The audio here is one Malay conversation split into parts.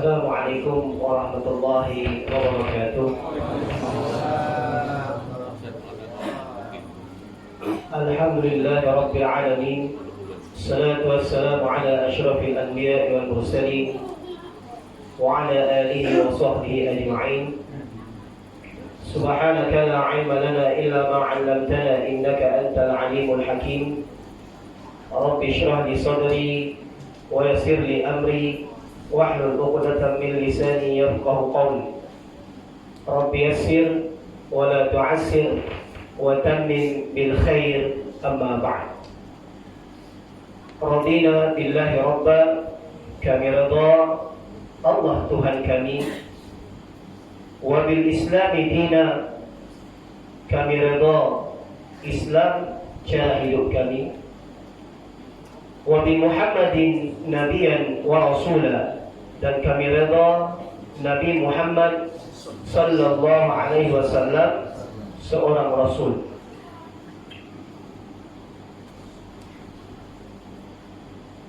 Assalamualaikum warahmatullahi wabarakatuh. Alhamdulillahi rabbil alamin. Salatu wassalamu ala asyrafil anbiya'i wal mursalin wa ala alihi wa sahbihi ajma'in. Subhanaka la ilma lana illa ma 'allamtana innaka antal alimul hakim. Rabbi shrah li sadri wa yassir li amri wahlul 'uqdatam min lisani yafqahu qawli. Rabbi yassir wa la tu'assir wa tammim bil khair, amma ba'd. Radina billahi rabba, kami redha Allah Tuhan kami, wa bil islami dina, kami redha Islam cara hidup kami, wa bi Muhammadin nabiyan wa rasula, dan kami redha Nabi Muhammad sallallahu alaihi wasallam seorang rasul.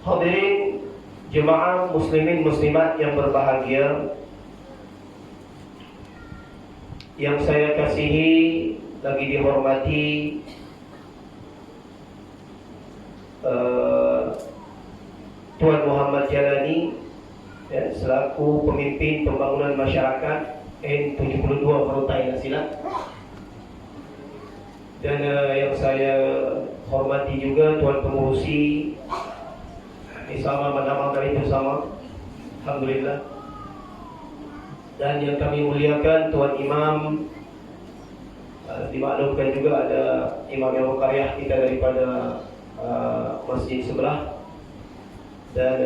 Hadirin jemaah muslimin muslimat yang berbahagia, yang saya kasihi lagi dihormati, Tuan Muhammad Jalani, ya, selaku pemimpin pembangunan masyarakat N72 Merutai Nasilat, dan yang saya hormati juga Tuan Pengurusi Isama Manamang dari bersama, alhamdulillah, dan yang kami muliakan Tuan Imam, dimaklumkan juga ada Imam yang berkarya kita daripada masjid sebelah, dan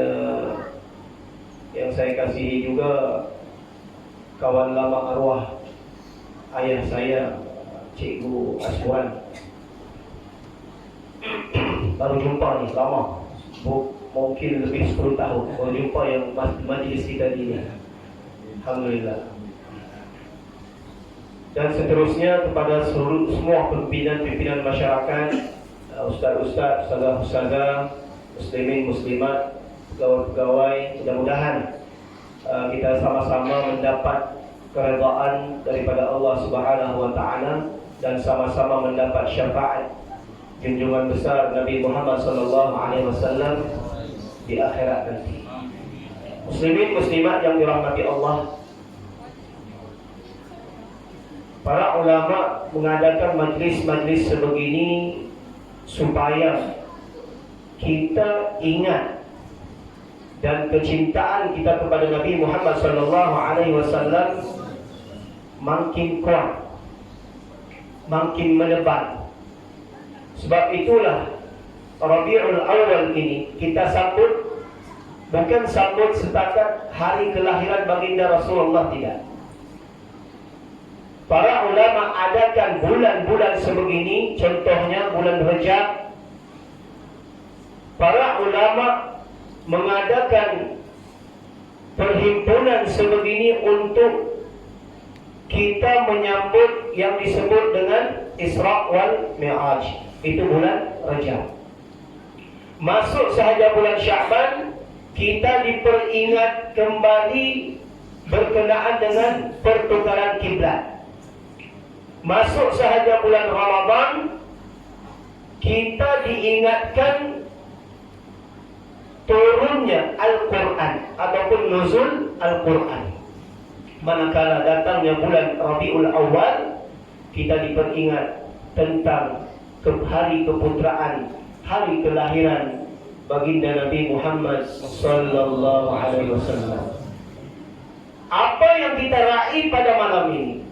yang saya kasihi juga kawan lama arwah ayah saya, Cikgu Aswan. Baru jumpa nih, lama, mungkin lebih 10 tahun baru jumpa yang majlis kita ini, alhamdulillah. Dan seterusnya kepada semua pimpinan masyarakat, ustaz-ustaz, ustazah, muslimin muslimat, pegawai-pegawai, mudah-mudahan kita sama-sama mendapat keredaan daripada Allah Subhanahu wa taala dan sama-sama mendapat syafaat junjungan besar Nabi Muhammad sallallahu alaihi wasallam di akhirat nanti. Muslimin muslimat yang dirahmati Allah, para ulama mengadakan majlis-majlis sebegini supaya kita ingat dan kecintaan kita kepada Nabi Muhammad sallallahu alaihi wasallam makin kuat, makin menebar. Sebab itulah Rabiul Awal ini kita sambut, bukan sambut setakat hari kelahiran baginda Rasulullah, tidak. Para ulama adakan bulan-bulan sebegini, contohnya bulan Rajab. Para ulama mengadakan perhimpunan sebegini untuk kita menyambut yang disebut dengan Isra wal Mi'raj. Itu bulan Rajab. Masuk sahaja bulan Sya'ban, kita diperingat kembali berkenaan dengan pertukaran kiblat. Masuk sahaja bulan Ramadan, kita diingatkan turunnya Al-Quran ataupun nuzul Al-Quran. Manakala datangnya bulan Rabiul Awal, kita diperingat tentang hari keputraan, hari kelahiran baginda Nabi Muhammad sallallahu alaihi wasallam. Apa yang kita raih pada malam ini,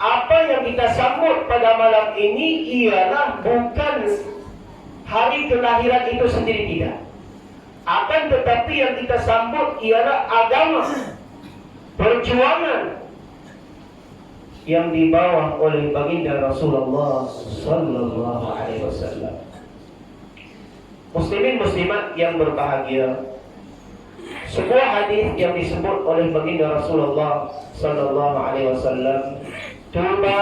apa yang kita sambut pada malam ini ialah bukan hari kelahiran itu sendiri, tidak. Akan tetapi yang kita sambut ialah agama, perjuangan yang dibawa oleh baginda Rasulullah sallallahu alaihi wasallam. Muslimin muslimat yang berbahagia, sebuah hadis yang disebut oleh baginda Rasulullah sallallahu alaihi wasallam, tuba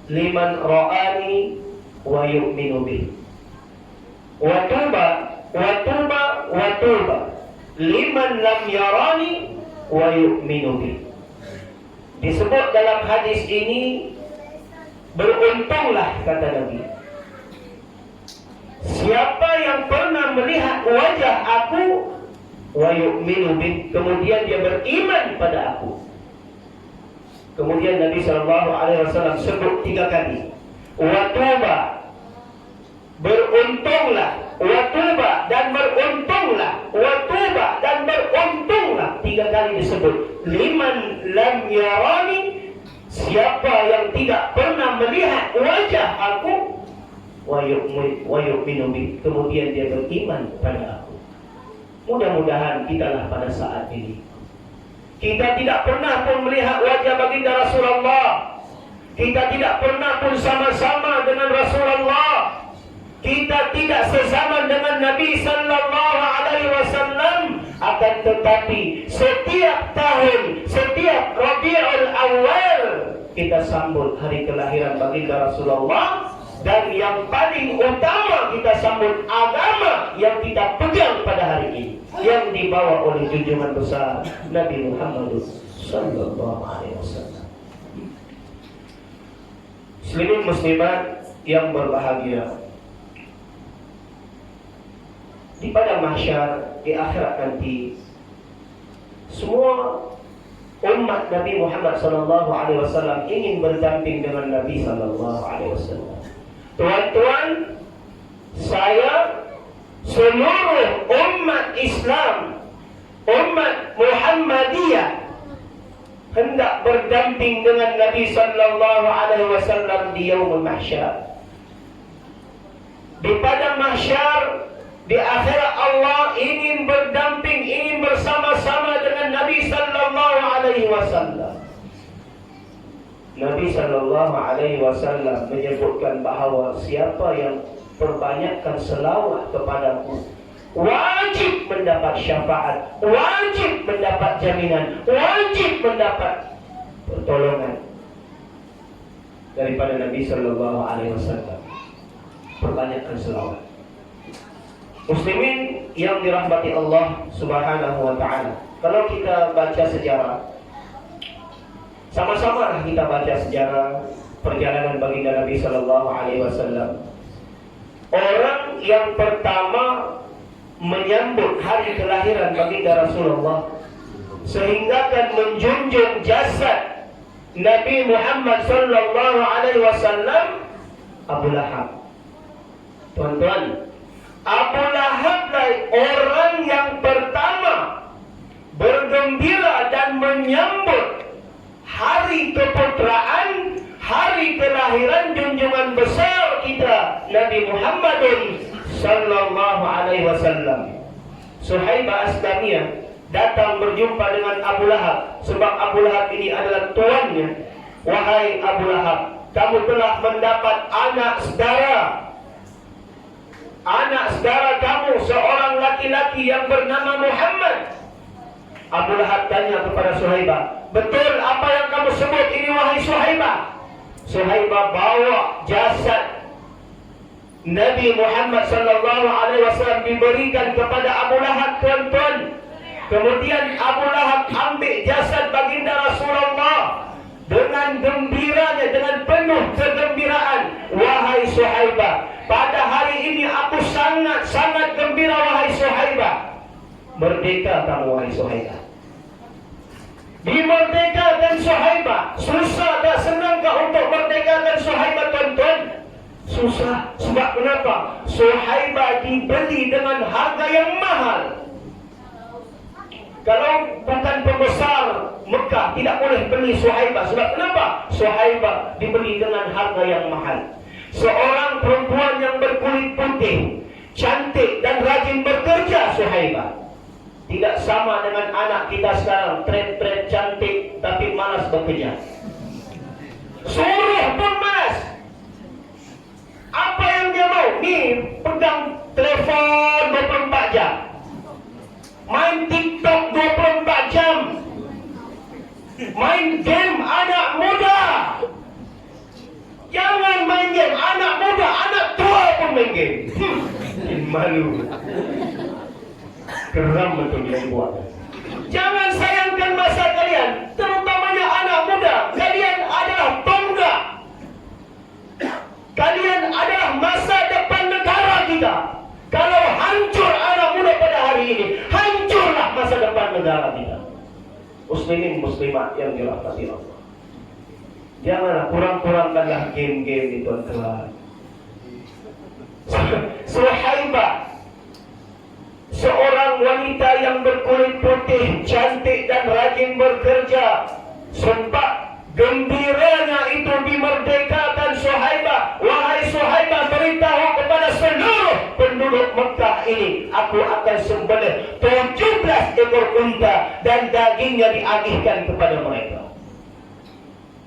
liman ra'ani wa yu'minu bi, wa tuba liman lam yarani wa yu'minu bih. Disebut dalam hadis ini, beruntunglah kata Nabi, siapa yang pernah melihat wajah aku wa yu'minu bih, kemudian dia beriman pada aku. Kemudian Nabi SAW sebut 3 kali, wa tuba, beruntunglah, wa tuba dan beruntunglah, wa tuba dan beruntunglah, 3 kali disebut. Liman lam yarani, siapa yang tidak pernah melihat wajah aku, wa yu'minu bih, kemudian dia beriman pada aku. Mudah-mudahan kitalah pada saat ini kita tidak pernah pun melihat wajah baginda Rasulullah, kita tidak pernah pun sama-sama dengan Rasulullah, kita tidak sezaman dengan Nabi sallallahu alaihi wasallam. Akan tetapi setiap tahun, setiap Rabiul Awal, kita sambut hari kelahiran baginda Rasulullah. Dan yang paling utama, kita sambut agama yang kita pegang pada hari ini, yang dibawa oleh junjungan besar Nabi Muhammad sallallahu alaihi wasallam. Muslimin muslimat yang berbahagia, di padang mahsyar, di akhirat nanti, semua umat Nabi Muhammad sallallahu alaihi wasallam ingin berdamping dengan Nabi sallallahu alaihi wasallam. Tuan-tuan, saya, seluruh umat Islam, umat Muhammadiyah, hendak berdamping dengan Nabi sallallahu alaihi wasallam di yaumul mahsyar. Di padang mahsyar, di akhirat, Allah ingin berdamping, ingin bersama-sama dengan Nabi sallallahu alaihi wasallam. Nabi sallallahu alaihi wasallam menyebutkan bahawa siapa yang perbanyakkan selawat kepadaku wajib mendapat syafaat, wajib mendapat jaminan, wajib mendapat pertolongan daripada Nabi sallallahu alaihi wasallam. Perbanyakkan selawat. Muslimin yang dirahmati Allah Subhanahu wa taala, kalau kita baca sejarah, sama-sama kita baca sejarah perjalanan baginda Nabi sallallahu alaihi wasallam. Orang yang pertama menyambut hari kelahiran baginda Rasulullah, sehingga kan menjunjung jasad Nabi Muhammad sallallahu alaihi wasallam, Abu Lahab. Tuan-tuan, Abu Lahab orang yang pertama bergembira dan menyambut hari keputraan, hari kelahiran junjungan besar kita Nabi Muhammad sallallahu alaihi wasallam. Suhaibah Aslamiyah datang berjumpa dengan Abu Lahab, sebab Abu Lahab ini adalah tuannya. Wahai Abu Lahab, kamu telah mendapat anak saudara kamu, seorang laki-laki yang bernama Muhammad. Abu Lahab tanya kepada Suhaibah, betul apa yang kamu sebut ini wahai Suhaibah? Suhaibah bawa jasad Nabi Muhammad sallallahu alaihi wasallam diberikan kepada Abu Lahab, tuan-tuan. Kemudian Abu Lahab ambil jasad baginda Rasulullah dengan gembiranya, dengan penuh kegembiraan. Wahai Suhaibah, pada hari ini aku sangat gembira wahai Suhaibah. Merdeka kamu wahai Suhaibah. Dimerdekakan Suhaibah. Susah tak senangkah untuk merdekakan Suhaibah, tuan-tuan? Susah. Sebab kenapa? Suhaibah dibeli dengan harga yang mahal. Kalau bukan pembesar Mekah, tidak boleh beli Suhaibah. Sebab kenapa? Suhaibah dibeli dengan harga yang mahal. Seorang perempuan yang berkulit putih, cantik dan rajin bekerja, Suhaibah. Tidak sama dengan anak kita sekarang, tret-tret cantik tapi malas bekerja. Suruh pun malas. Apa yang dia mau? Nih, pegang telefon 24 jam. Main TikTok 24 jam. Main game anak muda. Jangan main game anak muda, anak tua pun main game. Malu. Geram betul yang buat. Jangan sayangkan saudara kita, muslimin muslimat yang dirahmati Allah. Janganlah kurang-kurangkanlah game-game itu, tuan-tuan. Suhaibah, seorang wanita yang berkulit putih, cantik dan rajin bekerja. Sempat gembiranya itu dimerdekakan Suhaibah. Wahai Suhaibah, beritahu kepada seluruh penduduk Mekah ini, aku akan sembelih 17 ekor unta dan dagingnya diagihkan kepada mereka.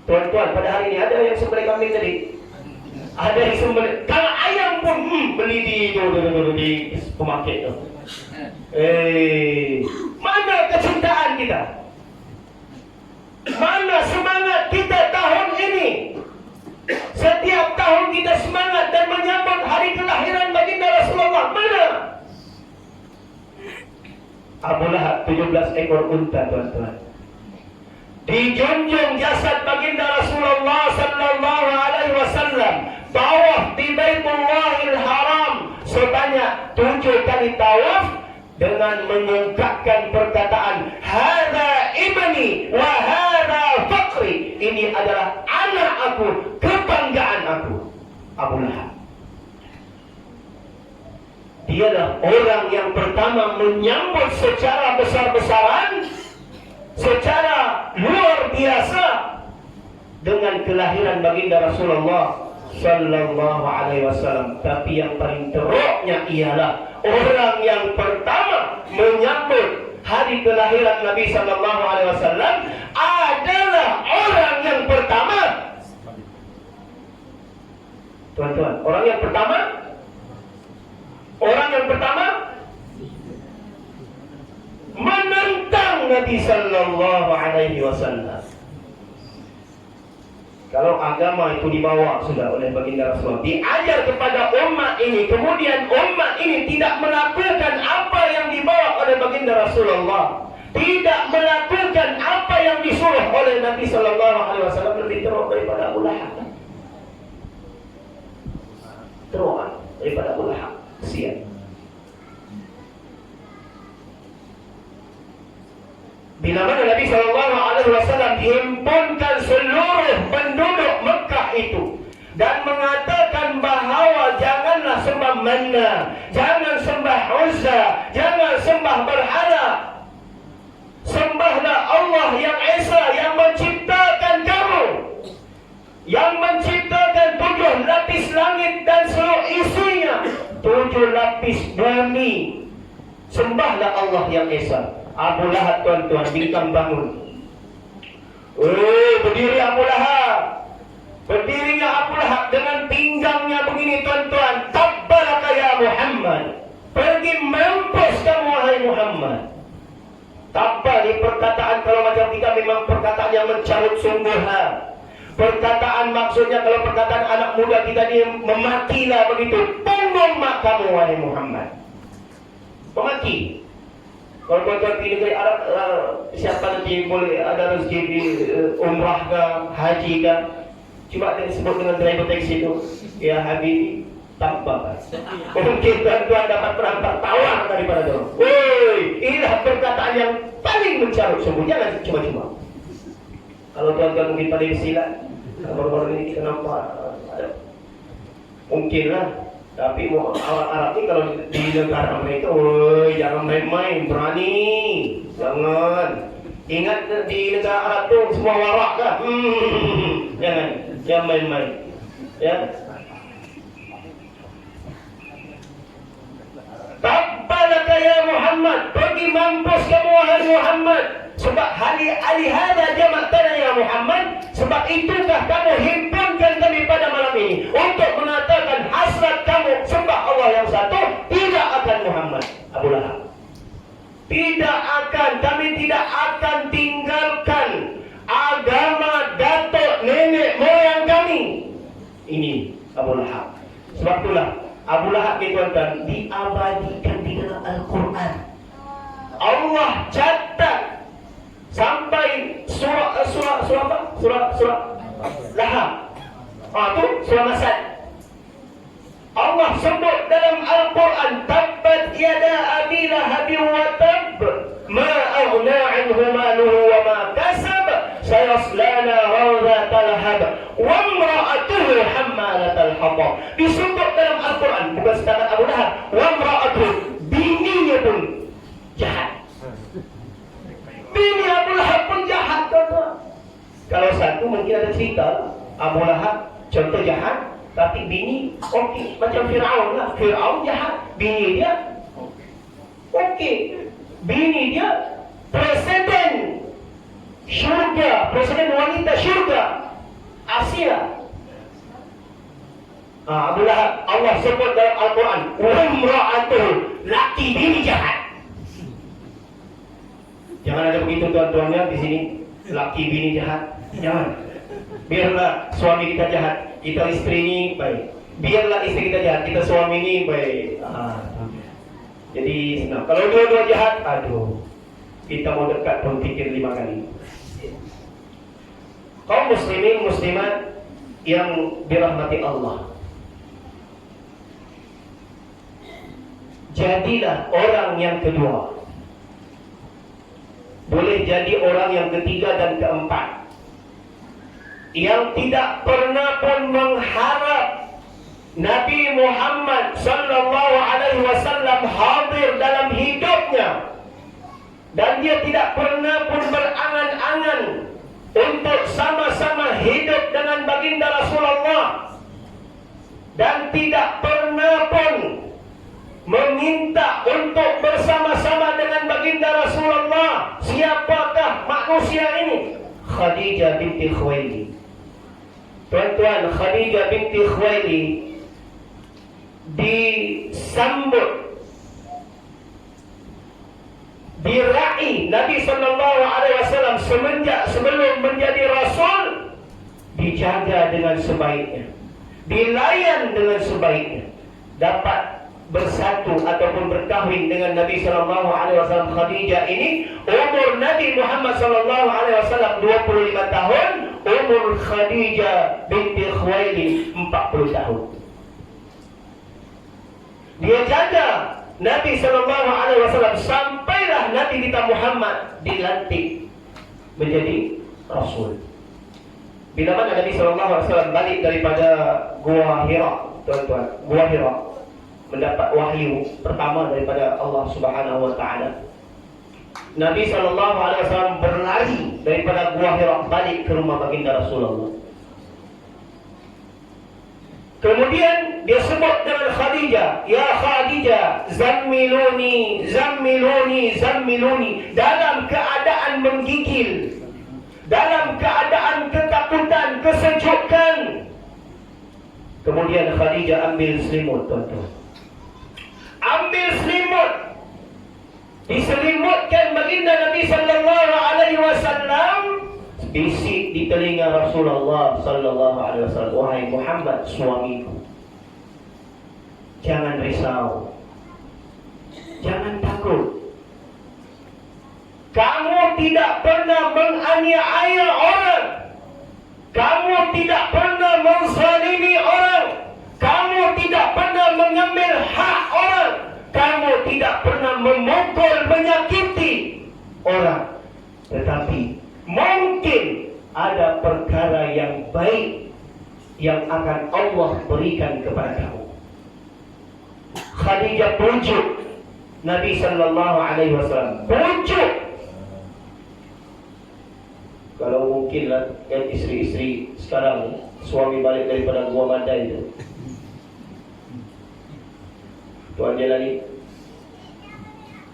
Tuan-tuan, pada hari ini ada yang sembelih kambing tadi? Ada yang sembelih. Kalau ayam pun beli di pemarket tu. Mana kecintaan kita? Mana semangat kita tahun ini? Setiap tahun kita semangat dan menyambut hari kelahiran baginda Rasulullah. Mana? Abu Lahab 17 ekor unta, tuan-tuan. Dijunjung jasad baginda Rasulullah sallallahu alaihi wasallam, tawaf di Baitullahil Haram sebanyak 7 kali tawaf dengan mengungkapkan perkataan hadza ibni wa hadza faqri, ini adalah anak aku, kebanggaan aku. Abu Lahab, dialah orang yang pertama menyambut secara besar-besaran, secara luar biasa dengan kelahiran baginda Rasulullah sallallahu alaihi wasallam. Tapi yang paling teruknya ialah orang yang pertama menyambut hari kelahiran Nabi sallallahu alaihi wasallam adalah orang yang pertama. Tuan-tuan, orang yang pertama menentang Nabi sallallahu alaihi wasallam. Kalau agama itu dibawa sudah oleh baginda Rasulullah, diajar kepada umat ini, kemudian umat ini tidak melakukan apa yang dibawa oleh baginda Rasulullah, tidak melakukan apa yang disuruh oleh Nabi sallallahu alaihi wasallam, lebih teruk daripada Abu Lahab. Teruk daripada Abu Lahab. Kesian. Bila mana Nabi SAW dihimpunkan seluruh penduduk Mekah itu dan mengatakan bahawa janganlah sembah Manna, jangan sembah Uzza, jangan sembah berhala, sembahlah Allah yang Esa, yang menciptakan kamu, yang menciptakan 7 lapis langit dan seluruh isinya, 7 lapis bumi. Sembahlah Allah yang Esa. Abu Lahab, tuan-tuan, bintang bangun. Berdiri Abu Lahab. Berdirinya Abu Lahab dengan pinggangnya begini, tuan-tuan. Tabbalaka ya Muhammad. Pergi mampus kamu, wahai Muhammad. Tabbal di perkataan kalau macam kita memang perkataan yang mencarut sungguh. Perkataan maksudnya kalau perkataan anak muda kita ni mematilah begitu. Punggung mak kamu, wahai Muhammad. Memati. Kalau tuan-tuan pergi negeri Arab, siapa nanti boleh ada rezeki di umrah ke, haji ke, cuma dia disebut dengan driver taksi itu, ya Habib, tanpa. Mungkin tuan-tuan dapat perangkat tawar daripada dia. Woi, inilah perkataan yang paling mencarut sungguh. Jangan cuma-cuma. Kalau tuan-tuan mungkin pada silat, baru-baru ini kita nampak ada. Mungkinlah. Tapi orang Arab ni kalau di negara mereka, woi, jangan main-main, berani, jangan. Ingat di negara Arab tu semua warak kan? Jangan main-main. Ya. Tabbalaka ya Muhammad, pergi mampus kamu wahai Muhammad. Sebab hari hada jamak tanah ya Muhammad. Sebab itukah kamu himpunkan kami pada malam ini untuk mengatakan hasrat kamu sembah Allah yang satu, tidak akan Muhammad. Abu Lahab, tidak akan, kami tidak akan tinggalkan agama datuk nenek moyang kami. Ini Abu Lahab. Sebab itulah Abu Lahab ni tuan-tuan diabadikan di dalam Al-Quran. Allah catat sampai surah Lahab. Tu surah Masad. Allah sebut dalam Al-Quran, tabbat yada abi lahabin wa tab, ma aghna sayasla naran dhatal lahab wa imra'atuhu hammalatal hatab. Disebut dalam Al-Quran, bukan setakat Abu Lahab, wa imra'atuhu, bininya pun jahat. Bini Abu Lahab pun jahat, tuan-tuan. Kalau satu mungkin ada cerita Abu Lahab contoh jahat, tapi bini okey, macam Fir'aun lah. Fir'aun jahat, bini dia okey. Bini dia presiden syurga, presiden wanita syurga, Asia. Abu Lahab Allah sebut dalam Al-Quran, wa imra'atuhu, laki bini jahat. Jangan ada begitu tuan-tuannya di sini, laki bini jahat. Jangan. Biarlah suami kita jahat, kita istri ini baik. Biarlah istri kita jahat, kita suami ini baik. Jadi senang. Kalau dua-dua jahat, aduh, kita mau dekat pun fikir 5 kali. Kaum muslimin muslimat yang dirahmati Allah, jadilah orang yang kedua. Boleh jadi orang yang ketiga dan keempat, yang tidak pernah pun mengharap Nabi Muhammad sallallahu alaihi wasallam hadir dalam hidupnya, dan dia tidak pernah pun berangan-angan untuk sama-sama hidup dengan baginda Rasulullah, dan tidak pernah pun meminta untuk bersama-sama dengan baginda Rasulullah. Siapakah manusia ini? Khadijah binti Khuwailid. Tuan-tuan, Khadijah binti Khuwailid disambut, diraih Nabi sallallahu alaihi wasallam semenjak sebelum menjadi rasul, dijaga dengan sebaiknya, dilayan dengan sebaiknya, dapat bersatu ataupun berkahwin dengan Nabi sallallahu alaihi wasallam. Khadijah ini umur Nabi Muhammad sallallahu alaihi wasallam 25 tahun, umur Khadijah binti Khuwailid 40 tahun. Dia jaga Nabi sallallahu alaihi wasallam sampailah Nabi kita Muhammad dilantik menjadi rasul. Bila mana Nabi sallallahu alaihi wasallam balik daripada Gua Hira, tuan-tuan, Gua Hira, mendapat wahyu pertama daripada Allah Subhanahu wa taala. Nabi sallallahu alaihi wasallam berlari daripada Gua Hira balik ke rumah baginda Rasulullah. Kemudian dia sebut dengan Khadijah, ya Khadijah, zammiluni, zammiluni, zammiluni, dalam keadaan menggigil, dalam keadaan ketakutan, kesejukan. Kemudian Khadijah ambil selimut, tuan-tuan. Ambil selimut, diselimutkan baginda Nabi sallallahu alaihi wasallam, bisik di telinga Rasulullah sallallahu alaihi wasallam, wahai Muhammad suamiku, jangan risau, jangan takut. Kamu tidak pernah menganiaya orang, kamu tidak pernah menzalimi orang, kamu tidak pernah mengambil hak orang, kamu tidak pernah memukul, menyakiti orang. Tetapi mungkin ada perkara yang baik yang akan Allah berikan kepada kamu. Khadijah pujuk Nabi sallallahu alaihi wasallam, pujuk. Kalau mungkinlah kan isteri-isteri sekarang, suami balik daripada Gua Madai itu, tuan Jalani,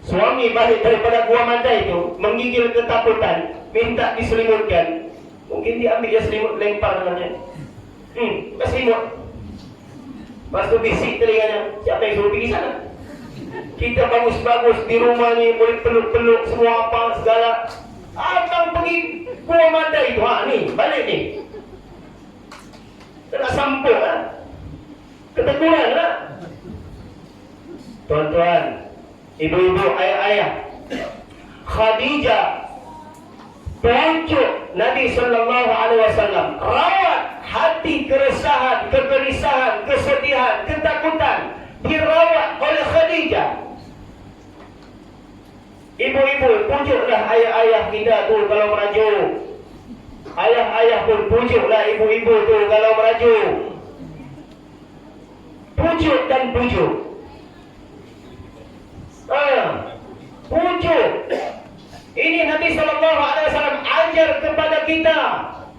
suami balik daripada Gua Madai itu menggigil ketakutan, minta diselimutkan. Mungkin dia ambil dia selimut, lempar dengannya. Selimut. Lepas tu bisik telinganya, siapa yang suruh pergi sana? Kita bagus-bagus di rumah ni, boleh peluk-peluk semua apa segala. Abang pergi Gua Madai itu, ni, balik ni. Kena sampul lah, keteguran lah. Tuan-tuan, ibu-ibu, ayah-ayah, Khadijah pujuk Nabi sallallahu alaihi wasallam, rawat hati keresahan, kegelisahan, kesedihan, ketakutan, dirawat oleh Khadijah. Ibu-ibu, pujuklah ayah-ayah kita tu kalau merajuk. Ayah-ayah pun pujuklah ibu-ibu tu kalau merajuk. Pujuk dan pujuk. Pujuk. Ini Nabi SAW ajar kepada kita.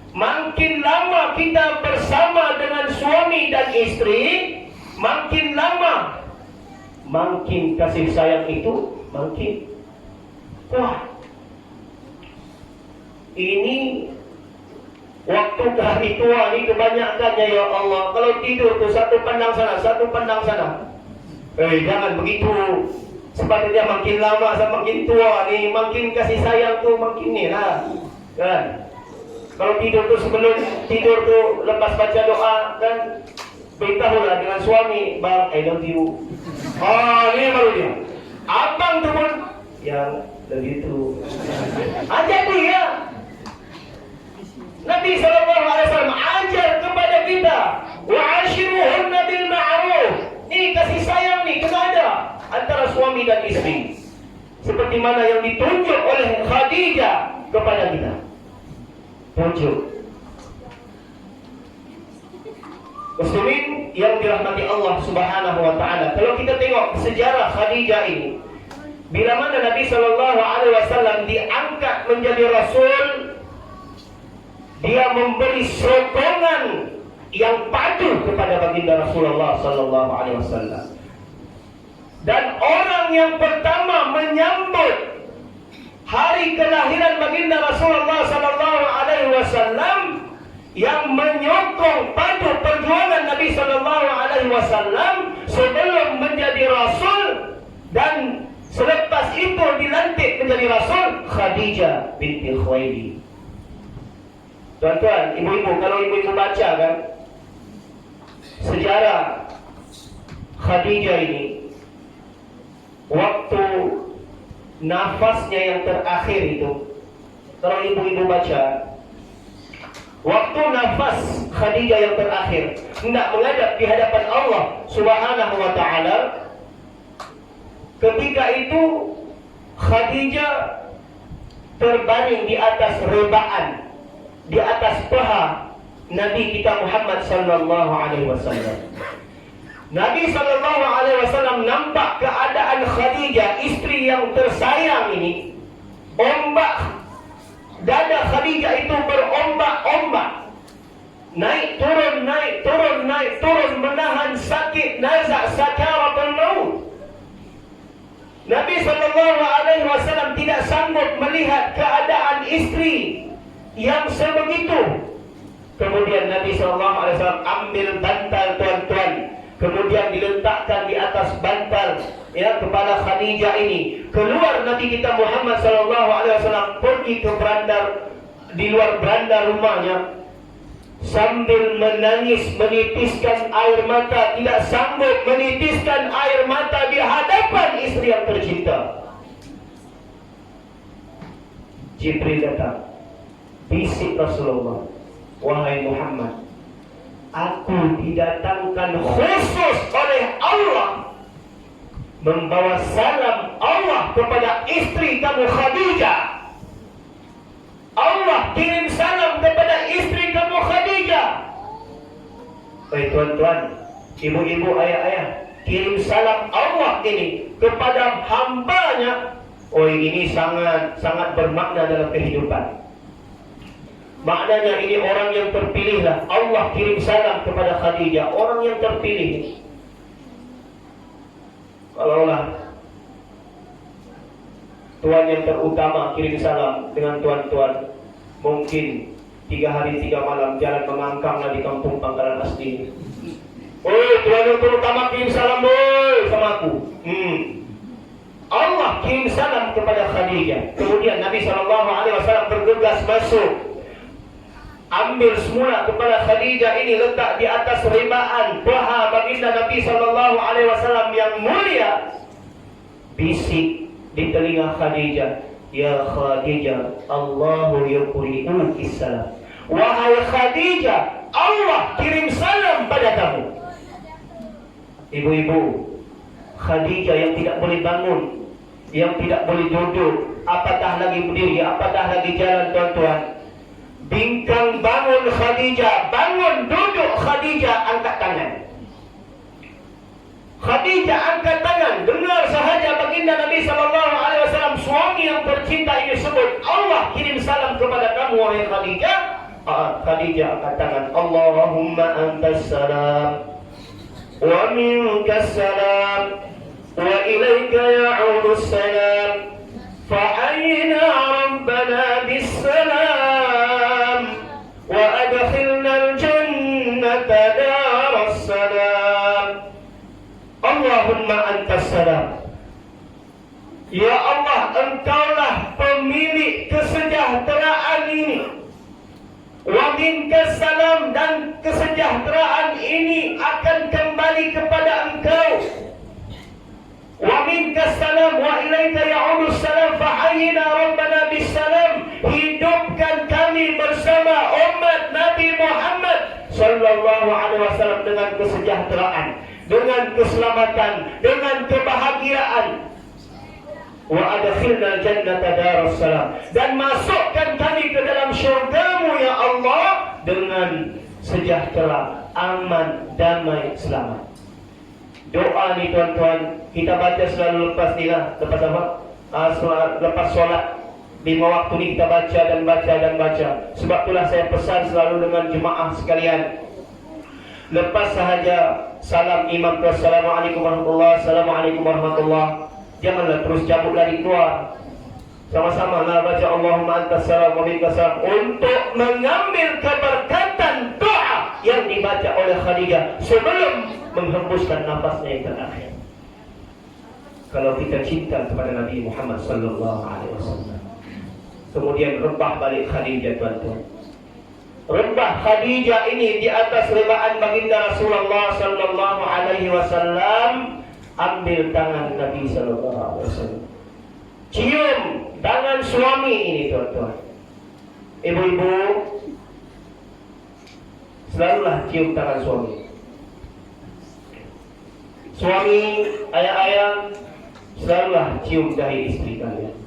Makin lama kita bersama dengan suami dan istri, makin lama, makin kasih sayang itu makin kuat. Ini waktu hari tua ni kebanyakannya, ya Allah, kalau tidur tu satu pandang sana, satu pandang sana. Jangan begitu. Sepatutnya makin lama makin tua ni, makin kasih sayang tu makin ni lah, kan? Kalau tidur tu, sebelum tidur tu, lepas baca doa kan, beritahulah dengan suami, bang, I love you. Ni baru dia. Abang tu pun, yang love you too. Jadi ya, Nabi SAW ajar kepada kita, wa'ashiruhunna bil ma'ruf. Ini kasih sayang ni kena ada antara suami dan istri, seperti mana yang ditunjuk oleh Khadijah kepada kita. Tunjuk. Muslimin yang dirahmati Allah Subhanahu wa taala. Kalau kita tengok sejarah Khadijah ini, bila mana Nabi SAW diangkat menjadi rasul, dia memberi sokongan yang patuh kepada baginda Rasulullah SAW. Dan orang yang pertama menyambut hari kelahiran baginda Rasulullah SAW, yang menyokong patuh perjuangan Nabi SAW sebelum menjadi rasul dan selepas itu dilantik menjadi rasul, Khadijah binti Khuwailid. Tuan-tuan, ibu-ibu, kalau ibu-ibu baca kan sejarah Khadijah ini, waktu nafasnya yang terakhir itu, kalau ibu-ibu baca, waktu nafas Khadijah yang terakhir hendak menghadap di hadapan Allah Subhanahu wa taala, ketika itu Khadijah terbaring di atas rebaan, di atas paha Nabi kita Muhammad sallallahu alaihi wasallam. Nabi sallallahu alaihi wasallam nampak keadaan Khadijah, istri yang tersayang ini. Ombak dada Khadijah itu berombak-ombak, naik turun, naik turun, naik turun, menahan sakit nazak sakaratul maut. Nabi sallallahu alaihi wasallam tidak sanggup melihat keadaan istri yang sebegitu. Kemudian Nabi sallallahu alaihi wasallam ambil bantal, tuan-tuan, kemudian diletakkan di atas bantal ya kepala Khadijah ini. Keluar Nabi kita Muhammad sallallahu alaihi wasallam pergi ke beranda, di luar beranda rumahnya, sambil menangis, menitiskan air mata, tidak sanggup menitiskan air mata di hadapan istri yang tercinta. Jibril datang, bisik Rasulullah, wahai Muhammad, aku didatangkan khusus oleh Allah membawa salam Allah kepada istri kamu Khadijah. Allah kirim salam kepada istri kamu Khadijah. Tuan-tuan, ibu-ibu, ayah-ayah, kirim salam Allah ini kepada hambanya. Ini sangat bermakna dalam kehidupan. Maknanya ini orang yang terpilih lah. Allah kirim salam kepada Khadijah, orang yang terpilih. Kalaulah tuan yang terutama kirim salam dengan tuan-tuan, mungkin 3 hari 3 malam jalan mengangkanglah di kampung Pangkalan Asli. Tuan yang terutama kirim salam sama aku. Allah kirim salam kepada Khadijah. Kemudian Nabi SAW bergegas masuk, ambil semula kepala Khadijah ini, letak di atas rebaan paha baginda Nabi SAW yang mulia. Bisik di telinga Khadijah, ya Khadijah, Allahu yuqri'uki salam. Wahai Khadijah, Allah kirim salam pada kamu. Ibu-ibu, Khadijah yang tidak boleh bangun, yang tidak boleh duduk, apatah lagi berdiri, apatah lagi jalan, tuan-tuan. Bingkang bangun Khadijah, bangun duduk Khadijah, angkat tangan. Khadijah angkat tangan, dengar sahaja baginda Nabi SAW, suami yang tercinta ini sebut, Allah kirim salam kepada kamu wahai Khadijah. Khadijah angkat tangan, Allahumma antas salam wa minkas salam wa ilaika ya'udus salam fa'ayna rabbana bis salam wa adkhilna al-jannata daras salam. Allahumma antas salam. Ya Allah, engkaulah pemilik kesejahteraan ini. Wa minkas salam, dan kesejahteraan ini akan kembali kepada engkau. Wa minkas salam wa ilaika ya'udus salam fahayyina rabbana bis salam. Hidupkan kami bersama umat Nabi Muhammad sallallahu alaihi wasallam dengan kesejahteraan, dengan keselamatan, dengan kebahagiaan. Wa adkhilna jannata daras salam, dan masukkan kami ke dalam syurga-Mu ya Allah dengan sejahtera, aman, damai, selamat. Doa ni tuan-tuan kita baca selalu lepas ni lah, lepas apa? Lepas solat 5 waktu ni kita baca dan baca dan baca. Sebab itulah saya pesan selalu dengan jemaah sekalian, lepas sahaja salam imam ke Assalamualaikum warahmatullahi, Assalamualaikum warahmatullahi, janganlah terus cabut lari keluar. Sama-sama lah baca Allahumma antas salam wa minkas salam, untuk mengambil keberkatan doa yang dibaca oleh Khadijah sebelum menghembuskan nafasnya yang terakhir. Kalau kita cinta kepada Nabi Muhammad sallallahu alaihi wasallam. Kemudian rebah balik Khadijah tuan-tuan. Rebah Khadijah ini di atas rebaan baginda Rasulullah sallallahu alaihi wasallam, ambil tangan Nabi sallallahu alaihi wasallam. Cium tangan suami ini tuan-tuan. Ibu-ibu, selalulah cium tangan suami. Suami, ayah-ayah, selalulah cium dahi istri kalian.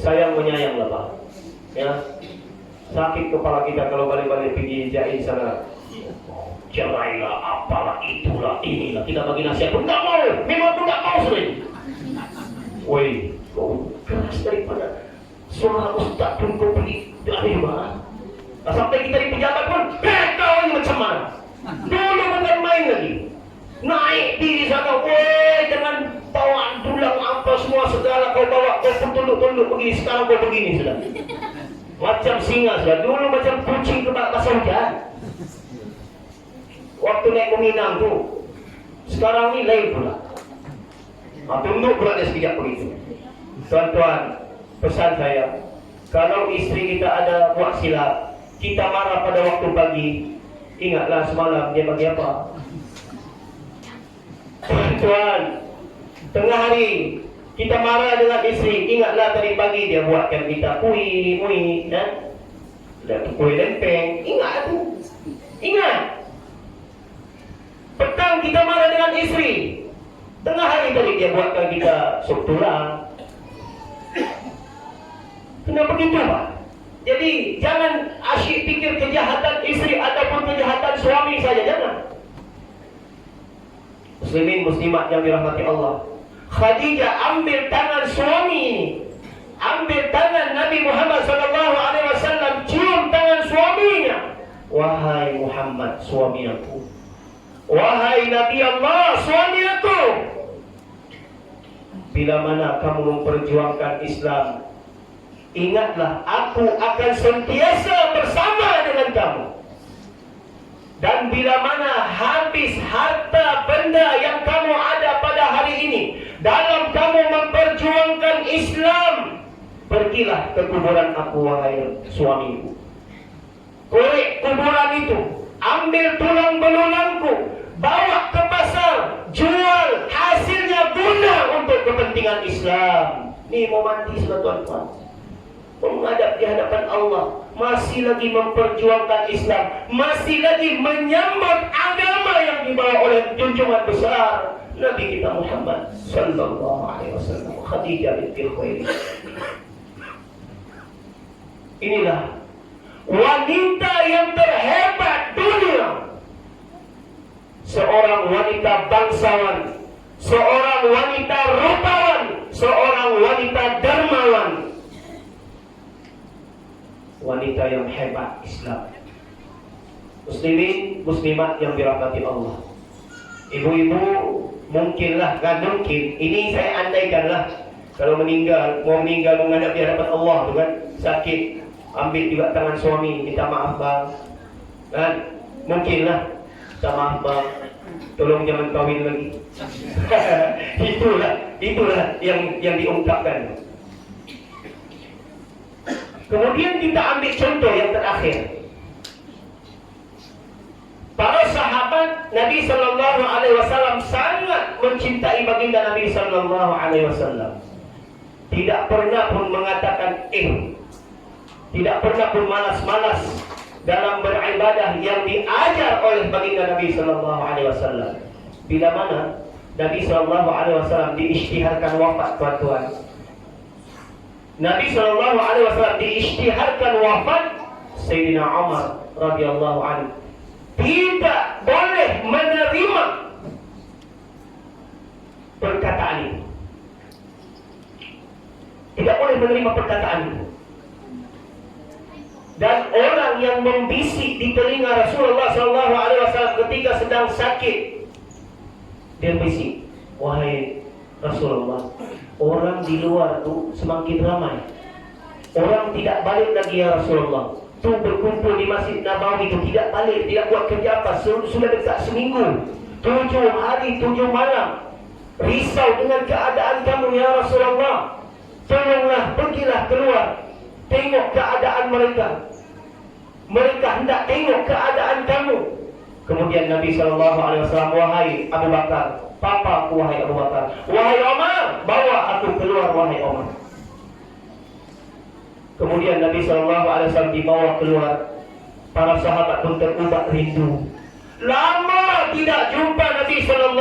Sayang menyayanglah Pak. Ya. Sakit kepala kita kalau balik-balik pergi jahit sana. Cerailah, apalah, itulah, inilah. Kita bagi nasihat pun tak mau. Memang pun tak mau sering. Woi, kau keras daripada suara ustaz pun kau pergi dari mana? Sampai kita di pejabat pun, kau ini macam mana? Dulu bukan main lagi. Naik di sana, woi, dengan bawaan tulang apa semua segala kau bawa, kau pun tunduk-tunduk begini. Sekarang kau begini sudah. Macam singa sudah. Dulu macam kucing kebak basah hujan. Waktu naik Minang tu, sekarang ni lain pula. Tunduk pula dia sekejap begitu. Tuan-tuan, pesan saya, kalau istri kita ada buat silap, kita marah pada waktu pagi, ingatlah semalam dia bagi apa. Tuan, tengah hari kita marah dengan istri, ingatlah tadi pagi dia buatkan kita kuih, dan kuih lempeng. Ingat tu, ingat. Petang kita marah dengan istri, tengah hari tadi dia buatkan kita sup tulang. Kenapa begitu Pak? Jadi jangan asyik fikir kejahatan istri ataupun kejahatan suami saja, jangan. Muslimin muslimat yang dirahmati Allah, Khadijah ambil tangan suami ini, ambil tangan Nabi Muhammad SAW, cium tangan suaminya. Wahai Muhammad, suami aku. Wahai Nabi Allah, suami aku. Bila mana kamu memperjuangkan Islam, ingatlah aku akan sentiasa bersama dengan kamu. Dan bila mana habis harta benda yang kamu ada pada hari ini dalam kamu memperjuangkan Islam, pergilah ke kuburan aku wahai suamiku. Korek kuburan itu, ambil tulang belulangku, bawa ke pasar, jual, hasilnya guna untuk kepentingan Islam. Ini mau mati sudah tuan-tuan, menghadap di hadapan Allah, masih lagi memperjuangkan Islam, masih lagi menyambut agama yang dibawa oleh junjungan besar Nabi kita Muhammad sallallahu alaihi wasallam. Khadijah binti Khuwailid. Inilah wanita yang terhebat dunia. Seorang wanita bangsawan, seorang wanita rupawan, seorang wanita dermawan, wanita yang hebat Islam. Muslimin, muslimat yang dirahmati Allah. Ibu-ibu, mungkinlah, kan mungkin. Ini saya andaikanlah. Kalau meninggal, mau meninggal menghadap di hadapan Allah tu kan, sakit, ambil juga tangan suami, minta maaf bang. Kan? Mungkinlah, minta maaf bang. Tolong jangan kahwin lagi. itulah yang diungkapkan. Kemudian kita ambil contoh yang terakhir. Para sahabat Nabi sallallahu alaihi wasallam sangat mencintai baginda Nabi sallallahu alaihi wasallam. Tidak pernah pun mengatakan tidak pernah pun malas-malas dalam beribadah yang diajar oleh baginda Nabi sallallahu alaihi wasallam. Bila mana Nabi sallallahu alaihi wasallam diisytiharkan wafat, tuan-tuan. Nabi sallallahu alaihi wasallam diisytiharkan wafat, Sayyidina Umar radhiyallahu anhu tidak boleh menerima perkataan ini. Tidak boleh menerima perkataan ini. Dan orang yang membisik di telinga Rasulullah sallallahu alaihi wasallam ketika sedang sakit, dia bisik, wahai Rasulullah, orang di luar tu semakin ramai. Orang tidak balik lagi ya Rasulullah. Tu berkumpul di Masjid Nabawi itu tidak balik, tidak buat kerja apa. Sudah dekat seminggu, 7 hari 7 malam. Risau dengan keadaan kamu ya Rasulullah. Tolonglah, pergilah keluar, tengok keadaan mereka. Mereka hendak tengok keadaan kamu. Kemudian Nabi SAW, wahai Abu Bakar, papa aku wahai Abu Bakar, wahai Umar, bawa aku keluar wahai Umar. Kemudian Nabi SAW dibawa keluar. Para sahabat pun terubah rindu. Lama tidak jumpa Nabi SAW.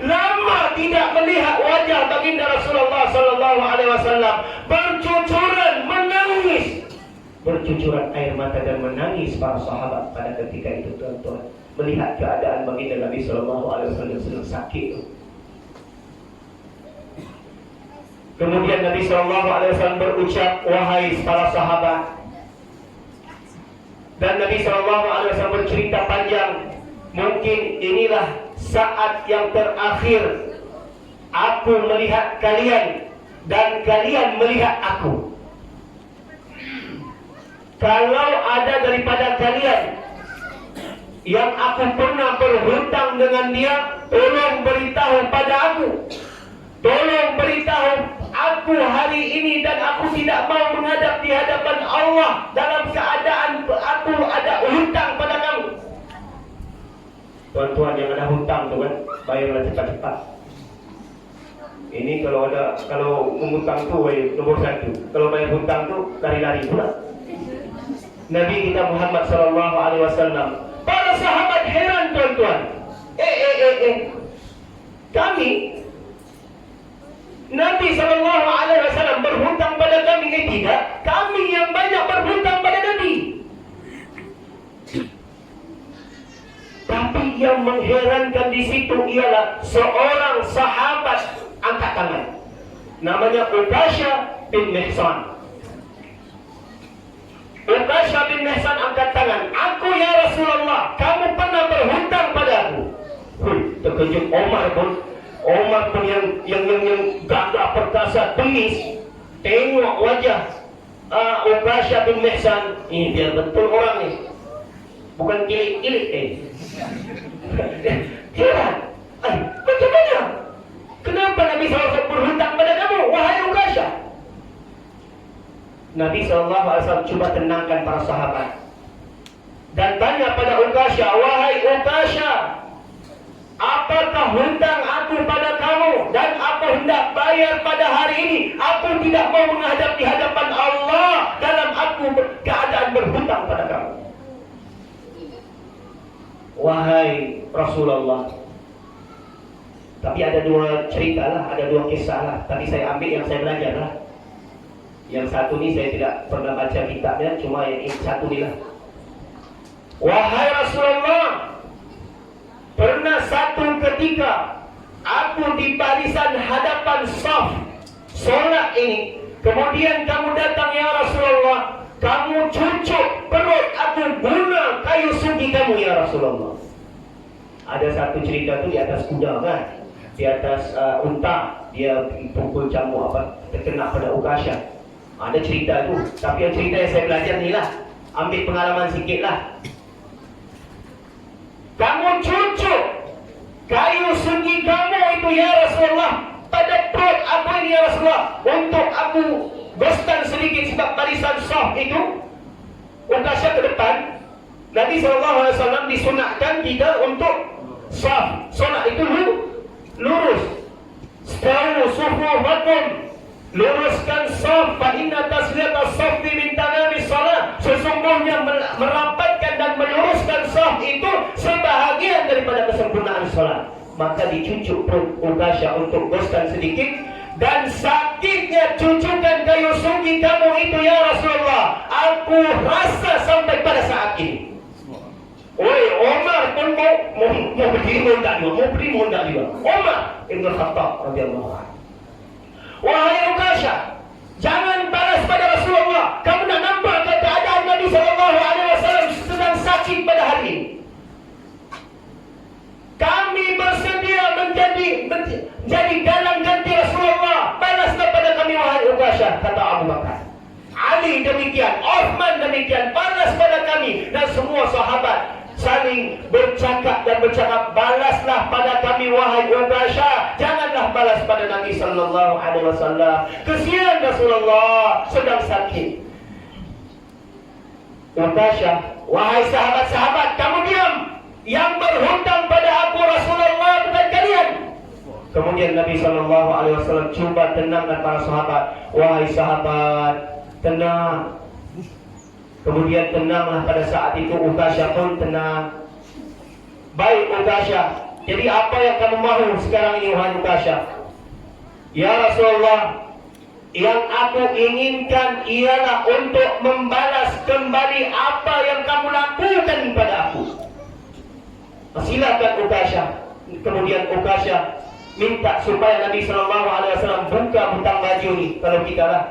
Lama tidak melihat wajah baginda Rasulullah SAW. Bercucuran menangis. Bercucuran air mata dan menangis para sahabat pada ketika itu, tuan-tuan. Melihat keadaan baginda Nabi SAW sedang sakit. Kemudian Nabi SAW berucap, wahai para sahabat. Dan Nabi SAW bercerita panjang. Mungkin inilah saat yang terakhir aku melihat kalian dan kalian melihat aku. Kalau ada daripada kalian yang aku pernah berhutang dengan dia, tolong beritahu pada aku. Tolong beritahu aku hari ini, dan aku tidak mau menghadap di hadapan Allah dalam keadaan aku ada hutang pada kamu. Tuan-tuan yang ada hutang tu kan, bayarlah cepat-cepat. Ini kalau menghutang tu nomor 1. Kalau bayar hutang tu lari-lari pula. Nabi kita Muhammad SAW, para sahabat heran, tuan-tuan. Kami Nabi SAW berhutang pada kami, tidak. Kami yang banyak berhutang pada Nabi. Tapi yang mengherankan di situ ialah seorang sahabat angkat tangan. Namanya Uqasyah bin Mihsan. Uqasyah bin Mihsan angkat tangan. Aku ya Rasulullah, kamu pernah berhutang pada aku. Terkejut Omar pun yang gagah perkasa, bengis, tengok wajah Uqasyah bin Mihsan. Ini biar betul orang ni, bukan kilik-kilik. Heran, macam mana? Kenapa Nabi SAW berhutang pada kamu, wahai Uqasyah? Nabi SAW cuba tenangkan para sahabat dan tanya pada Uqasyah, wahai Uqasyah, apakah hutang aku pada kamu dan aku hendak bayar pada hari ini? Aku tidak mau menghadap di hadapan Allah dalam aku keadaan berhutang pada kamu. Wahai Rasulullah. Tapi ada 2 cerita lah, ada 2 kisah lah. Tapi saya ambil yang saya belajar lah. Yang satu ni saya tidak pernah baca kitabnya, cuma yang ini satu ni lah. Wahai Rasulullah, pernah satu ketika aku di barisan hadapan saf solat ini, kemudian kamu datang ya Rasulullah, kamu cucuk perut aku guna kayu sugi kamu ya Rasulullah. Ada satu cerita tu di atas kuda kan, di atas unta, dia pukul cambuk apa terkena pada Ukasha. Ada cerita tu, tapi yang cerita yang saya belajar ni lah, ambil pengalaman sikit lah. Kamu cucuk kayu sugi kamu itu ya Rasulullah pada perut aku ini ya Rasulullah, untuk aku gostan sedikit sebab barisan saf itu Ukasha ke depan. Nabi SAW disunatkan kita untuk saf solat itu lurus. Stawu sufufakum, luruskan saf, fa inna tasliyatas saffi min tamami salat. Sesungguhnya merapatkan dan meluruskan saf itu sebahagian daripada kesempurnaan salat. Maka dicucuk perut Ukasha untuk gostan sedikit, dan sakitnya cucukan kayu sugi kamu itu ya Rasulullah aku rasa sampai pada saat ini. Oi, Omar pun mau berdiri mondak juga, mau berdiri mondak juga. Omar Ibn Khattab radhiyallahu anhu. Wahai Ukasha, jangan balas pada Rasulullah. Kamu nak nampak keadaan Nabi SAW sedang sakit pada hari ini. Kami bersedia menjadi galang ganti Rasulullah. Balaslah pada kami wahai Ukasha, kata Abu Bakar. Ali demikian, Uthman demikian, balas pada kami. Dan semua sahabat saling bercakap dan bercakap, balaslah pada kami wahai Ukasha, janganlah balas pada Nabi sallallahu alaihi wasallam. Kesian Rasulullah sedang sakit. Ukasha, wahai sahabat-sahabat, kamu diam. Yang berhutang pada aku Rasulullah bukan kalian. Kemudian Nabi sallallahu alaihi wasallam cuba tenangkan para sahabat. Wahai sahabat, tenang. Kemudian tenanglah pada saat itu. Ukasha pun tenang. Baik Ukasha, jadi apa yang kamu mahu sekarang ini wahai Ukasha? Ya Rasulullah, yang aku inginkan ialah untuk membalas kembali apa yang kamu lakukan pada aku. Silakan Ukasha. Kemudian Ukasha minta supaya Nabi SAW buka butang baju ni. Kalau kita lah,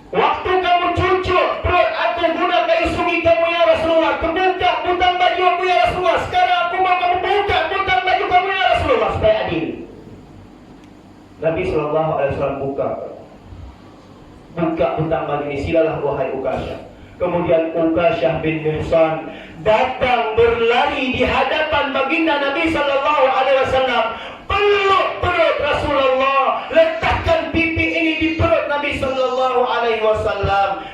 waktu kamu cucuk perut aku guna kayu sugi kamu ya Rasulullah, kebuka butang baju aku ya Rasulullah. Sekarang aku mau kamu buka butang baju kamu ya Rasulullah supaya adil. Nabi SAW buka butang baju ini. Silalah wahai Ukasha. Kemudian Ukasha bin Mihsan datang berlari di hadapan baginda Nabi SAW, peluk perut Rasulullah, letakkan pipi ini di perut Nabi SAW.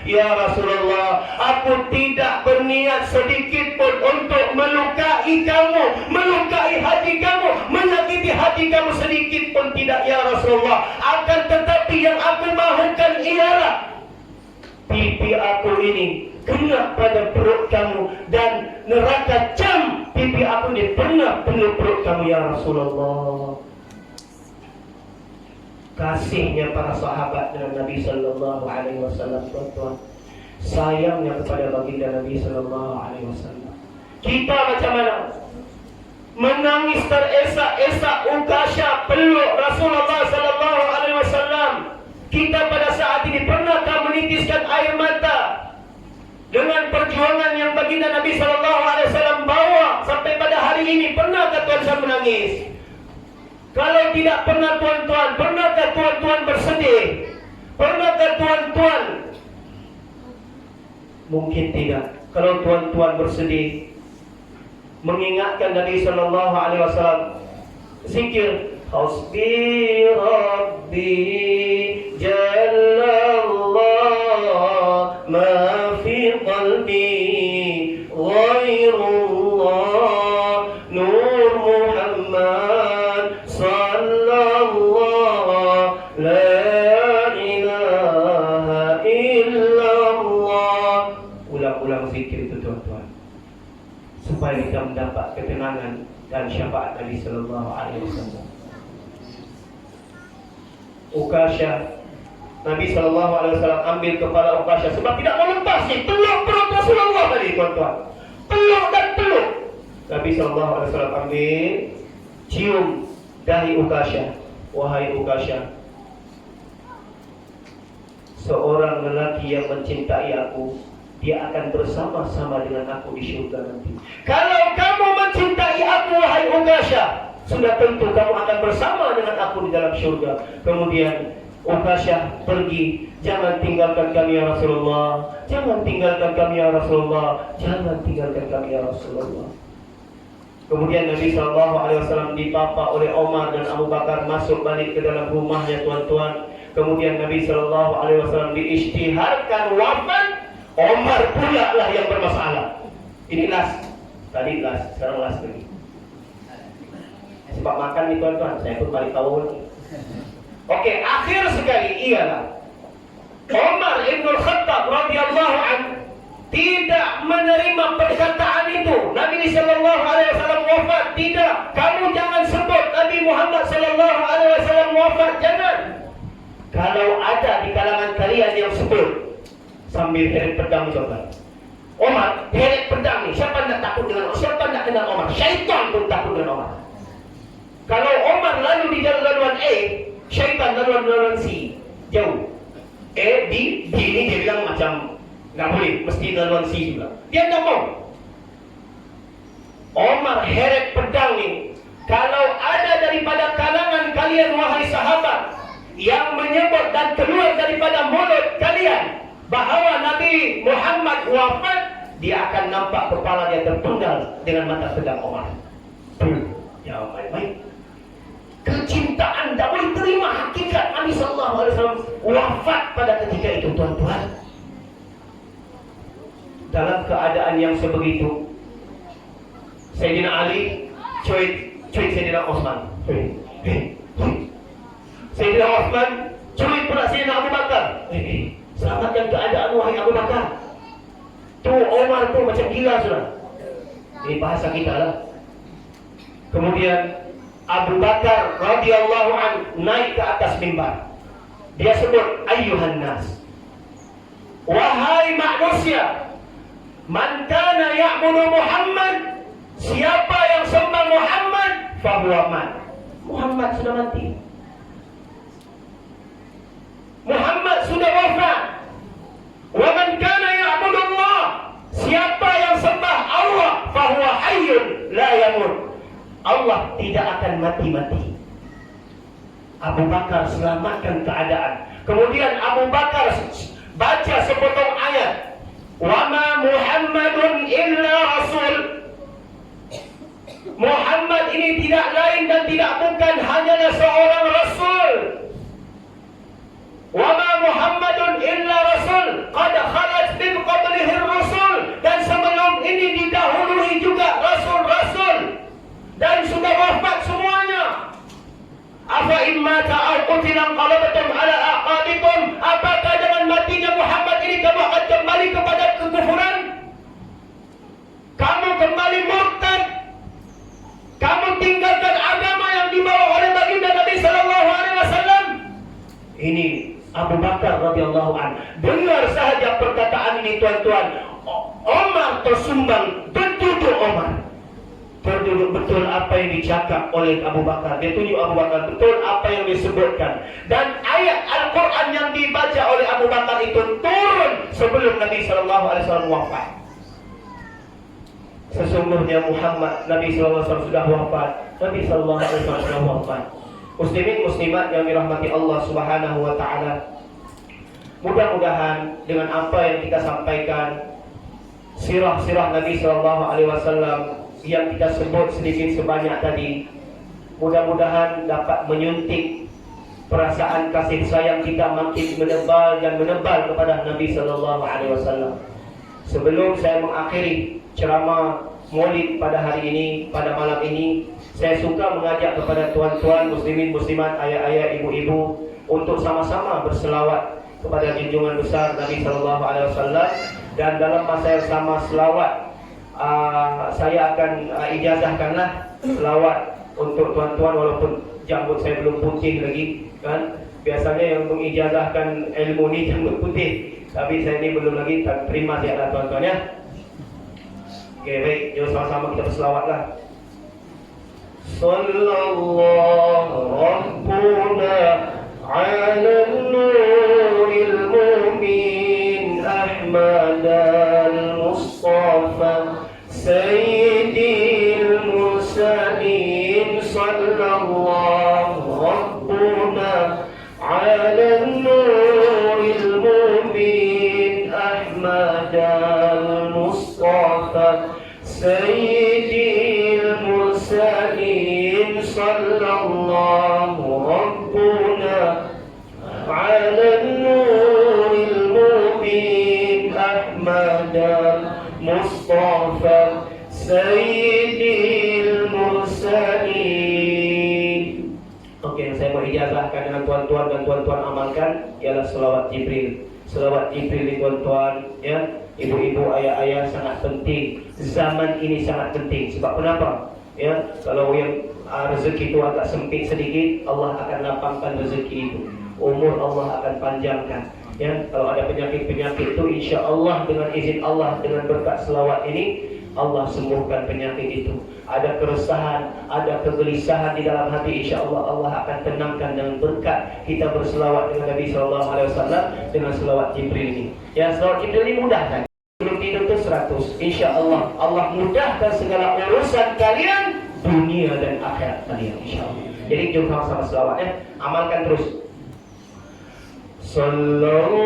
Ya Rasulullah, aku tidak berniat sedikit pun untuk melukai kamu, melukai hati kamu, menyakiti hati kamu sedikit pun tidak ya Rasulullah. Akan tetapi yang aku mahukan ialah pipi aku ini kena pada perut kamu, dan neraka cam pipi aku ini pernah penuh perut kamu ya Rasulullah. Kasihnya para sahabat dengan Nabi sallallahu alaihi wasallam, tuan-tuan. Sayangnya kepada baginda Nabi sallallahu alaihi wasallam. Kita macam mana? Menangis teresak-esak Ukasha peluk Rasulullah sallallahu alaihi wasallam. Kita pada saat ini pernahkah menitiskan air mata dengan perjuangan yang baginda Nabi SAW bawa sampai pada hari ini? Pernahkah tuan-tuan menangis? Kalau tidak pernah tuan-tuan, pernahkah tuan-tuan bersedih? Pernahkah tuan-tuan? Mungkin tidak. Kalau tuan-tuan bersedih, mengingatkan Nabi SAW, zikir Hasbi Rabbi Jalallah ma fi qalbi ghairullah Nur Muhammad sallallahu la ilaha illallah. Ulang-ulang zikir itu tuan-tuan, supaya kita mendapat ketenangan dan syafaat Nabi sallallahu alaihi wasallam. Uqasyah. Nabi SAW ambil kepala Uqasyah sebab tidak mau lepas ni. Peluk perut Rasulullah tadi, tuan-tuan. Peluk dan peluk. Nabi SAW ambil, cium dahi Uqasyah. Wahai Uqasyah, seorang lelaki yang mencintai aku, dia akan bersama-sama dengan aku di syurga nanti. Kalau kamu mencintai aku, wahai Uqasyah, sudah tentu kamu akan bersama dengan aku di dalam syurga. Kemudian Uqasyah pergi. Jangan tinggalkan kami ya Rasulullah. Jangan tinggalkan kami ya Rasulullah. Jangan tinggalkan kami ya Rasulullah. Kemudian Nabi SAW dipapa oleh Omar dan Abu Bakar masuk balik ke dalam rumahnya, tuan-tuan. Kemudian Nabi SAW diisytiharkan wafat. Omar pula lah yang bermasalah. Ini last. Tadi last, sekarang last lagi. Sebab makan nih tuan-tuan, saya pun balik tahu lagi. Oke, akhir sekali ialah Umar Ibn Khattab radhiyallahu anhu tidak menerima perkataan itu. Nabi SAW wafat. Tidak, kamu jangan sebut Nabi Muhammad SAW wafat. Jangan. Kalau ada di kalangan kalian yang sebut sambil heret pedang, coba Umar heret pedang ni. Siapa nak takut dengan Umar? Siapa nak kenal Umar? Syaitan pun takut dengan Umar. Kalau Umar lalu di jalan-jalan A, syaitan laluan C, jauh. B ini dia bilang macam nggak boleh, mesti laluan C juga. Dia tak mau. Omar heret pedang ni. Kalau ada daripada kalangan kalian wahai sahabat yang menyebut dan keluar daripada mulut kalian bahawa Nabi Muhammad wafat, dia akan nampak kepala dia terpenggal dengan mata pedang Omar. Ya baik-baik. Kecintaan tak boleh terima hakikat Nabi SAW wafat pada ketika itu, tuan-tuan. Dalam keadaan yang sebegitu, Sayyidina Ali cuit Sayyidina Osman. Sayyidina Osman cuit pula Sayyidina Abu Bakar. Selamatkan keadaan wahai Abu Bakar. Tu Omar tu macam gila sudah. Ini bahasa kita lah. Kemudian Abu Bakar radhiyallahu anhu naik ke atas mimbar. Dia sebut, ayyuhan nas, wahai manusia, man kana ya'budu Muhammad, siapa yang sembah Muhammad, fahuwa mat. Muhammad sudah mati. Muhammad sudah wafat. Wa man kana ya'budu Allah, siapa yang sembah Allah, fahuwa hayyun la yamut. Allah tidak akan mati-mati. Abu Bakar selamatkan keadaan. Kemudian Abu Bakar baca sepotong ayat, wa ma Muhammadun illa rasul. Muhammad ini tidak lain dan tidak bukan hanyalah seorang rasul. Wa ma Muhammadun illa rasul qad khalat min qablihi ar-rusul, dan sebelum ini didahului juga rasul-rasul dan sudah wafat semuanya. Afa imma ta'aqutilan qalabatum ala aqabikum, apakah dengan matinya Muhammad ini kamu akan kembali kepada kekufuran? Kamu kembali murtad? Kamu tinggalkan agama yang dibawa oleh baginda Nabi sallallahu alaihi wasallam? Ini Abu Bakar radhiyallahu anhu. Dengar sahaja perkataan ini, tuan-tuan. Omar tersumbang, berduduk Omar. Berduduk betul apa yang dicakap oleh Abu Bakar. Dia tunjuk Abu Bakar betul apa yang disebutkan. Dan ayat Al-Quran yang dibaca oleh Abu Bakar itu turun sebelum Nabi SAW wafat. Sesungguhnya Muhammad, Nabi SAW sudah wafat. Nabi SAW sudah wafat. Muslimin muslimat yang dirahmati Allah Subhanahu wa ta'ala, mudah-mudahan dengan apa yang kita sampaikan, sirah-sirah Nabi SAW yang kita sebut sedikit sebanyak tadi, mudah-mudahan dapat menyuntik perasaan kasih sayang kita makin menebal dan menebal kepada Nabi SAW. Sebelum saya mengakhiri ceramah Maulid pada hari ini, pada malam ini, saya suka mengajak kepada tuan-tuan muslimin muslimat, ayah-ayah, ibu-ibu untuk sama-sama berselawat kepada junjungan besar Nabi SAW. Dan dalam masa yang sama selawat, saya akan ijazahkanlah selawat untuk tuan-tuan, walaupun jambut saya belum putih lagi kan. Biasanya yang mengijazahkan ilmu ni jambut putih, tapi saya ni belum lagi, tak terima tiada tuan-tuan ya. Okey, baik, jom sama-sama kita berselawatlah. Sallallahu Rabbuna ala nuril mu'min Ahmad al-Mustafa Sayyidil Mursalin. Sallallahu Rabbuna ala nuril mu'min Ahmad al-Mustafa Sayyidil Mursalin. Sallallahu Rabbuna ala nuril mu'min Ahmad al-Mustafa Sayyidil Mursalin. Okey, saya mau ijazahkan dengan tuan-tuan dan tuan-tuan amalkan ialah selawat Jibril. Selawat Jibril ni tuan-tuan ya. Ibu-ibu, ayah-ayah sangat penting. Zaman ini sangat penting. Sebab kenapa? Ya, kalau yang rezeki itu agak sempit sedikit, Allah akan lapangkan rezeki itu. Umur Allah akan panjangkan. Ya, kalau ada penyakit-penyakit itu, insya Allah dengan izin Allah, dengan berkat selawat ini, Allah sembuhkan penyakit itu. Ada keresahan, ada kegelisahan di dalam hati, insya Allah Allah akan tenangkan dengan berkat kita berselawat dengan Nabi SAW dengan selawat Jibril ini. Ya, selawat Jibril ini mudah kan? Sebelum tidur itu 100. Insya Allah Allah mudahkan segala urusan kalian, dunia dan akhirat kalian, insya Allah. Jadi jom sama-sama selawat ya. Amalkan terus. Sallallahu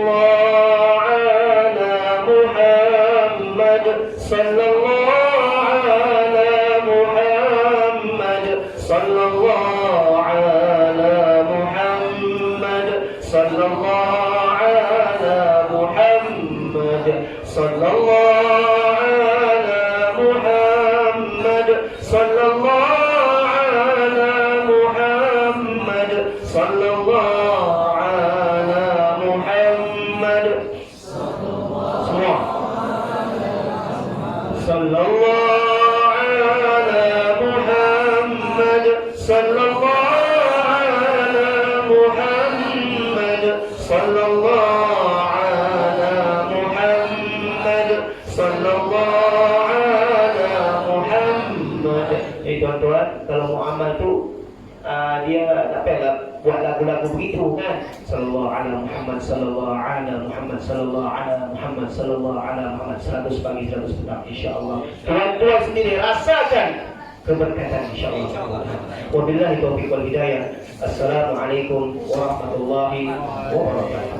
ala Muhammad, sallallahu ala Muhammad, sallallahu ala Muhammad, sallallahu ala Muhammad, sallallahu ala Muhammad, sallallahu ala Muhammad, sallallahu ala Muhammad. Semua. Sallallahu ala Muhammad, sallallahu ala Muhammad, sallallahu ala Muhammad, sallallahu ala Muhammad. Jadi tuan-tuan, kalau mau amal tu dia tak payahlah buat lagu-lagu begitu kan. Sallallahu ala Muhammad, sallallahu ala Muhammad, sallallahu ala Muhammad, sallallahu ala Muhammad, 100 pagi 100 petang, insya-Allah. Tuan-tuan sendiri rasakan keberkatan, insya-Allah. Wabillahi taufiq wal hidayah. Assalamualaikum warahmatullahi wabarakatuh.